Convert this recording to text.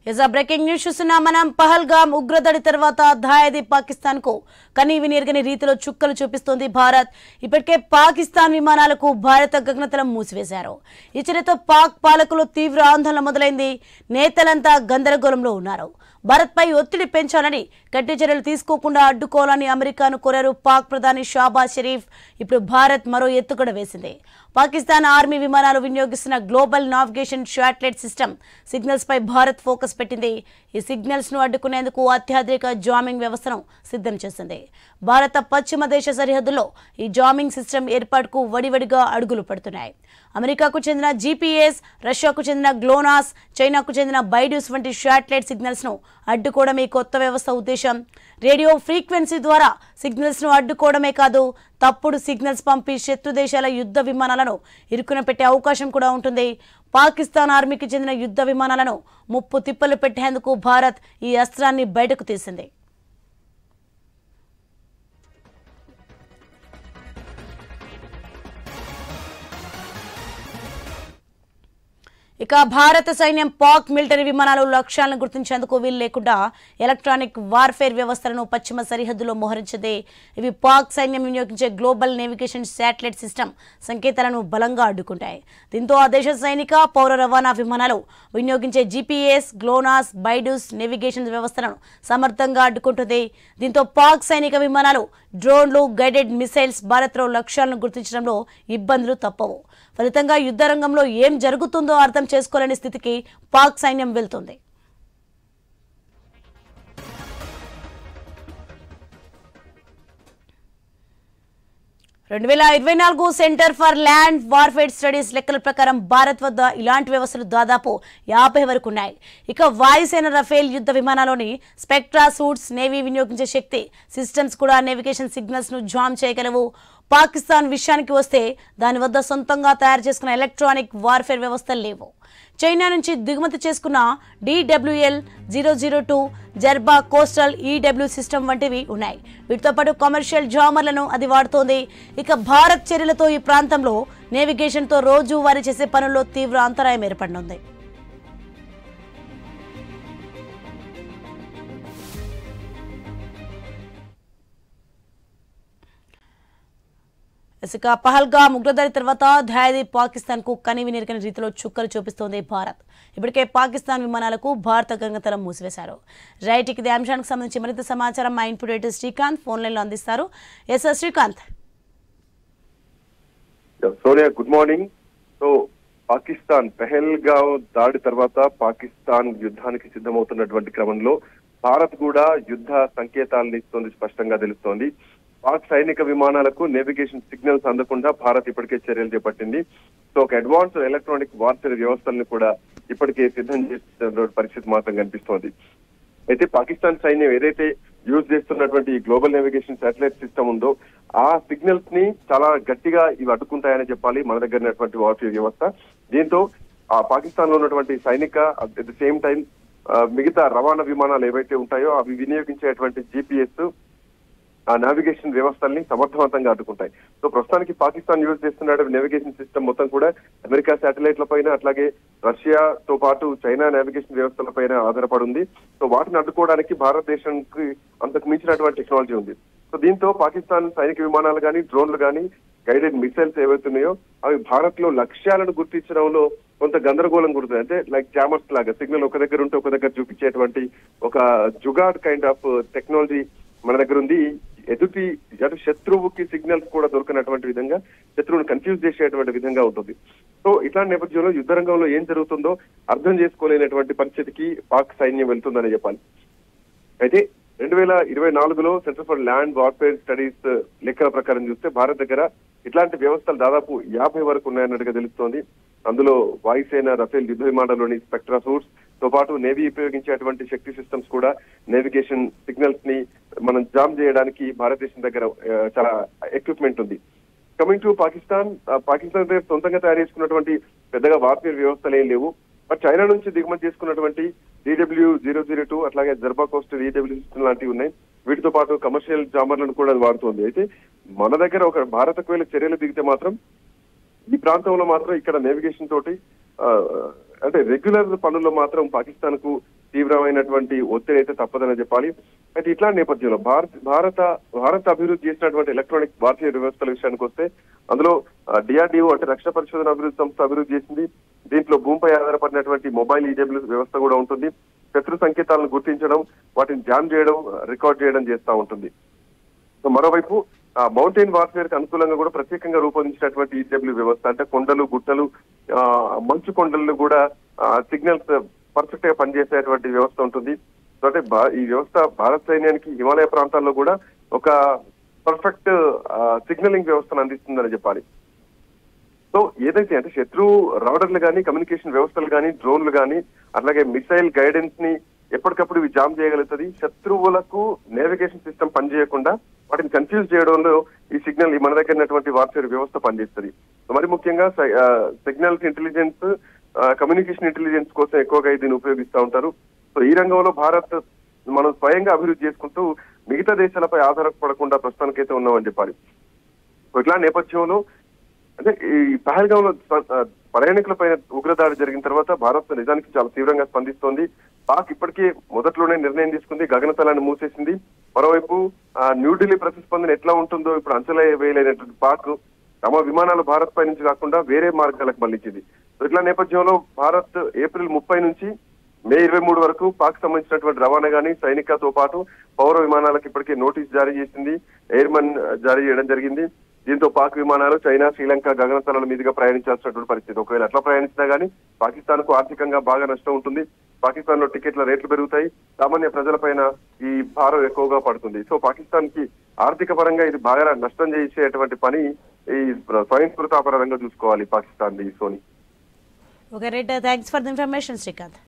Breaking news చూస్తున్నాం మనం. పహల్గామ్ ఉగ్రదాడి తర్వాత దాయాది పాకిస్తాన్ కు కనీవినెరగని రీతిలో చుక్కలు చూపిస్తోంది భారత్. ఇప్పటికే పాకిస్తాన్ విమానాలకు భారత గగనతలం మూసివేశారు. ఈ చర్యతో పాక్ పాలకులు తీవ్ర ఆందోళన మొదలైంది. నేతలంతా గందరగోళంలో ఉన్నారు. భారత్ పై ఒత్తిడి పెంచాలని, గట్టి చర్యలు తీసుకోకుండా అడ్డుకోవాలని అమెరికాను కోరారు పాక్ ప్రధాని షాబాజ్ షరీఫ్. ఇప్పుడు భారత్ మరో ఎత్తుగడ వేసింది. పాకిస్తాన్ ఆర్మీ విమానాలు వినియోగిస్తున్న global navigation satellite system signals పై భారత్ ఫోకస్ పెట్టింది. ఈ సిగ్నల్స్ ను అడ్డుకునేందుకు అత్యాధునిక జామింగ్ వ్యవస్థను సిద్ధం చేసింది. భారత పశ్చిమ దేశ సరిహద్దుల్లో ఈ జామింగ్ సిస్టమ్ ఏర్పాటుకు వడివడిగా అడుగులు పడుతున్నాయి. అమెరికాకు చెందిన జీపీఎస్, రష్యాకు చెందిన గ్లోనాస్, చైనాకు చెందిన బైడ్యూస్ వంటి శాటిలైట్ సిగ్నల్స్ ను అడ్డుకోవడం ఈ కొత్త వ్యవస్థ ఉద్దేశం. రేడియో ఫ్రీక్వెన్సీ ద్వారా సిగ్నల్స్ ను అడ్డుకోవడమే కాదు, తప్పుడు సిగ్నల్స్ పంపి శత్రు దేశాల యుద్ధ విమానాలను ఇరుకున పెట్టే అవకాశం కూడా ఉంటుంది. పాకిస్తాన్ ఆర్మీకి చెందిన యుద్ధ విమానాలను ముప్పు తిప్పలు పెట్టేందుకు భారత్ ఈ అస్త్రాన్ని బయటకు తీసింది. ఇక భారత సైన్యం పాక్ మిలిటరీ విమానాలు లక్ష్యాలను గుర్తించేందుకు వీలు లేకుండా ఎలక్ట్రానిక్ వార్ఫేర్ వ్యవస్థలను పశ్చిమ సరిహద్దులో మోహరించింది. ఇవి పాక్ సైన్యం వినియోగించే గ్లోబల్ నేవిగేషన్ శాటిలైట్ సిస్టమ్ సంకేతాలను బలంగా అడ్డుకుంటాయి. దీంతో ఆ దేశ సైనిక, పౌర రవాణా విమానాలు వినియోగించే జీపీఎస్, గ్లోనాస్, బైడ్యూస్ నేవిగేషన్ వ్యవస్థలను సమర్థంగా అడ్డుకుంటుంది. దీంతో పాక్ సైనిక విమానాలు, డ్రోన్లు, గైడెడ్ మిసైల్స్ భారత్లో లక్ష్యాలను గుర్తించడంలో ఇబ్బందులు తప్పవు. ఫలితంగా యుద్ధ రంగంలో ఏం జరుగుతుందో అర్థం చేసుకోలేని స్థితికి పాక్ సైన్యం వెళ్తుంది. Centre for land warfare studies లెక్కల ప్రకారం భారత్ వద్ద ఇలాంటి వ్యవస్థలు దాదాపు 50 వరకు ఉన్నాయి. ఇక వాయుసేన రఫేల్ యుద్ధ విమానాల్లోని స్పెక్ట్రా సూట్స్, నేవీ వినియోగించే శక్తి సిస్టమ్స్ కూడా నేవిగేషన్ సిగ్నల్స్ ను జామ్ చేయగలవు. పాకిస్తాన్ విషయానికి వస్తే దాని వద్ద సొంతంగా తయారు చేసుకున్న ఎలక్ట్రానిక్ వార్ఫేర్ వ్యవస్థలు లేవు. చైనా నుంచి దిగుమతి చేసుకున్న DWL-002 జర్బా కోస్టల్ EW సిస్టమ్ వంటివి ఉన్నాయి. వీటితో పాటు కమర్షియల్ జామర్లను అది వాడుతోంది. ఇక భారత్ చర్యలతో ఈ ప్రాంతంలో నేవిగేషన్తో రోజువారీ చేసే పనుల్లో తీవ్ర అంతరాయం ఏర్పడనుంది. ఇక పహల్గామ్ ఉగ్రదాడి తర్వాత దాయాది పాకిస్తాన్ కు కనీవినెరగని రీతిలో చుక్కలు చూపిస్తోంది భారత్. ఇప్పటికే పాకిస్తాన్ విమానాలకు భారత గగనతలం మూసివేశారు. రైట్, ఇదే అంశానికి సంబంధించి మరింత సమాచారం మా input editor Srikanth phone line లో అందిస్తారు. Yes sir Srikanth. Sonia, good morning. So Pakistan Pahalgam దాడి తర్వాత పాకిస్తాన్ యుద్ధానికి సిద్ధమవుతున్నటువంటి క్రమంలో భారత్ కూడా యుద్ధ సంకేతాలను ఇస్తోంది, స్పష్టంగా తెలుస్తోంది. పాక్ సైనిక విమానాలకు నేవిగేషన్ సిగ్నల్స్ అందకుండా భారత్ ఇప్పటికే చర్యలు చేపట్టింది. సో ఒక అడ్వాన్స్ ఎలక్ట్రానిక్ వార్ఫేర్ వ్యవస్థలను కూడా ఇప్పటికే సిద్ధం చేస్తున్న పరిస్థితి మాత్రం కనిపిస్తోంది. అయితే పాకిస్తాన్ సైన్యం ఏదైతే యూజ్ చేస్తున్నటువంటి గ్లోబల్ నేవిగేషన్ శాటిలైట్ సిస్టమ్ ఉందో ఆ సిగ్నల్స్ ని చాలా గట్టిగా ఇవి అడ్డుకుంటాయని చెప్పాలి మన దగ్గర ఉన్నటువంటి వార్ఫేర్ వ్యవస్థ. దీంతో ఆ పాకిస్తాన్ లో ఉన్నటువంటి సైనిక, అట్ ద సేమ్ టైం మిగతా రవాణా విమానాలు ఏవైతే ఉంటాయో అవి వినియోగించేటువంటి జీపీఎస్, ఆ నావిగేషన్ వ్యవస్థల్ని సమర్థవంతంగా అడ్డుకుంటాయి. సో ప్రస్తుతానికి పాకిస్తాన్ యూజ్ చేస్తున్న నేవిగేషన్ సిస్టమ్ మొత్తం కూడా అమెరికా శాటిలైట్ల పైన, అట్లాగే రష్యాతో పాటు చైనా నావిగేషన్ వ్యవస్థల పైన ఆధారపడి ఉంది. సో వాటిని అడ్డుకోవడానికి భారతదేశానికి అంతకు మించినటువంటి టెక్నాలజీ ఉంది. సో దీంతో పాకిస్తాన్ సైనిక విమానాలు కానీ, డ్రోన్లు కానీ, గైడెడ్ మిసైల్స్ ఏవైతున్నాయో అవి భారత్ లో లక్ష్యాలను గుర్తించడంలో కొంత గందరగోళం కుడుతుంది. అంటే లైక్ జామర్స్ లాగా సిగ్నల్ ఒక దగ్గర ఉంటే ఒక దగ్గర చూపించేటువంటి ఒక జుగాడ్ కైండ్ ఆఫ్ టెక్నాలజీ మన దగ్గర ఉంది. ఎదుటి శత్రువుకి సిగ్నల్స్ కూడా దొరికినటువంటి విధంగా శత్రువును కన్ఫ్యూజ్ చేసేటువంటి విధంగా ఉంటుంది. సో ఇట్లాంటి నేపథ్యంలో యుద్ధ రంగంలో ఏం జరుగుతుందో అర్థం చేసుకోలేనటువంటి పరిస్థితికి పాక్ సైన్యం వెళ్తుందని చెప్పాలి. అయితే 2024లో centre for land warfare studies లెక్కల ప్రకారం చూస్తే భారత్ దగ్గర ఇట్లాంటి వ్యవస్థలు దాదాపు 50 వరకు ఉన్నాయన్నట్టుగా తెలుస్తోంది. అందులో వాయుసేన రఫేల్ యుద్ధ విమానాల్లోని స్పెక్ట్రా సూట్స్ తో పాటు నేవీ ఉపయోగించేటువంటి శక్తి సిస్టమ్స్ కూడా నేవిగేషన్ సిగ్నల్స్ ని మనం జామ్ చేయడానికి భారతదేశం దగ్గర చాలా ఎక్విప్మెంట్ ఉంది. కమింగ్ టు పాకిస్తాన్ దగ్గర సొంతంగా తయారు చేసుకున్నటువంటి పెద్దగా వార్ఫేర్ వ్యవస్థలు ఏం లేవు. బట్ చైనా నుంచి దిగుమతి చేసుకున్నటువంటి DW-002 అట్లాగే జర్బా కోస్టల్ EW సిస్టమ్ లాంటివి ఉన్నాయి. వీటితో పాటు కమర్షియల్ జామర్లను కూడా వాడుతోంది. అయితే మన దగ్గర ఒక భారతకు వేళ చర్యలు దిగితే మాత్రం ఈ ప్రాంతంలో మాత్రం ఇక్కడ నేవిగేషన్ తోటి అంటే రెగ్యులర్ పనుల్లో మాత్రం పాకిస్తాన్ కు తీవ్రమైనటువంటి ఒత్తిడి అయితే తప్పదని చెప్పాలి. అయితే ఇట్లా నేపథ్యంలో భారత అభివృద్ధి చేసినటువంటి ఎలక్ట్రానిక్ వార్ఫేర్ వ్యవస్థల విషయానికి వస్తే అందులో డిఆర్డిఓ అంటే రక్షణ పరిశోధన అభివృద్ధి సంస్థ అభివృద్ధి చేసింది. దీంట్లో భూమిపై ఆధారపడినటువంటి మొబైల్ ఈడబ్ల్యూ వ్యవస్థ కూడా ఉంటుంది. శత్రు సంకేతాలను గుర్తించడం, వాటిని జామ్ చేయడం, రికార్డ్ చేయడం చేస్తూ ఉంటుంది. సో మరోవైపు మౌంటైన్ వార్ఫేర్ కి అనుకూలంగా కూడా ప్రత్యేకంగా రూపొందించినటువంటి ఈడబ్ల్యూ వ్యవస్థ అంటే కొండలు, గుట్టలు, మంచు కొండలను కూడా సిగ్నల్స్ పర్ఫెక్ట్ గా పనిచేసేటువంటి వ్యవస్థ ఉంటుంది. సో అంటే ఈ వ్యవస్థ భారత సైన్యానికి హిమాలయ ప్రాంతాల్లో కూడా ఒక పర్ఫెక్ట్ సిగ్నలింగ్ వ్యవస్థను అందిస్తుందని చెప్పాలి. సో ఏదైతే అంటే శత్రు రాడర్లు కానీ, కమ్యూనికేషన్ వ్యవస్థలు కానీ, డ్రోన్లు కానీ, అట్లాగే మిసైల్ గైడెన్స్ ని ఎప్పటికప్పుడు ఇవి జామ్ చేయగలుగుతుంది. శత్రువులకు నేవిగేషన్ సిస్టమ్ పనిచేయకుండా వాటిని కన్ఫ్యూజ్ చేయడంలో ఈ సిగ్నల్ మన దగ్గర ఉన్నటువంటి వార్ఫేర్ వ్యవస్థ పనిచేస్తుంది. మరి ముఖ్యంగా సిగ్నల్స్ ఇంటెలిజెన్స్, కమ్యూనికేషన్ ఇంటెలిజెన్స్ కోసం ఎక్కువగా దీన్ని ఉపయోగిస్తూ ఉంటారు. సో ఈ రంగంలో భారత్ మనం స్వయంగా అభివృద్ధి చేసుకుంటూ మిగతా దేశాలపై ఆధారపడకుండా ప్రస్తుతానికైతే ఉన్నామని చెప్పాలి. ఇట్లా నేపథ్యంలో అంటే ఈ పహల్గాంలో ప్రయాణికులపైన ఉగ్రదాడి జరిగిన తర్వాత భారత్ నిజానికి చాలా తీవ్రంగా స్పందిస్తోంది. పాక్ ఇప్పటికే మొదట్లోనే నిర్ణయం తీసుకుంది, గగనతలాన్ని మూసేసింది. మరోవైపు న్యూఢిల్లీ ప్రతిస్పందన ఎట్లా ఉంటుందో ఇప్పుడు అంచనా వేయలేనటువంటి పాక్ తమ విమానాలు భారత్ పై నుంచి కాకుండా వేరే మార్గాలకు మళ్లించింది. ఇట్లా నేపథ్యంలో భారత్ ఏప్రిల్ 30 నుంచి మే 23 వరకు పాక్ సంబంధించినటువంటి రవాణా గానీ, సైనికతో పాటు పౌర విమానాలకు ఇప్పటికే నోటీస్ జారీ చేసింది, ఎయిర్మన్ జారీ చేయడం జరిగింది. దీంతో పాక్ విమానాలు చైనా, శ్రీలంక గగనతలాల మీదుగా ప్రయాణించాల్సినటువంటి పరిస్థితి. ఒకవేళ అట్లా ప్రయాణించినా గానీ పాకిస్తాన్ కు ఆర్థికంగా బాగా నష్టం ఉంటుంది. పాకిస్తాన్ లో టికెట్ల రేట్లు పెరుగుతాయి, సామాన్య ప్రజలపైన ఈ భారం ఎక్కువగా పడుతుంది. సో పాకిస్తాన్ కి ఆర్థిక పరంగా ఇది బాగా నష్టం చేసేటువంటి పని ఈ స్వయంస్ఫూర్తాపరంగా చూసుకోవాలి Pakistan. Soni okay right, thanks for the information Srikanth.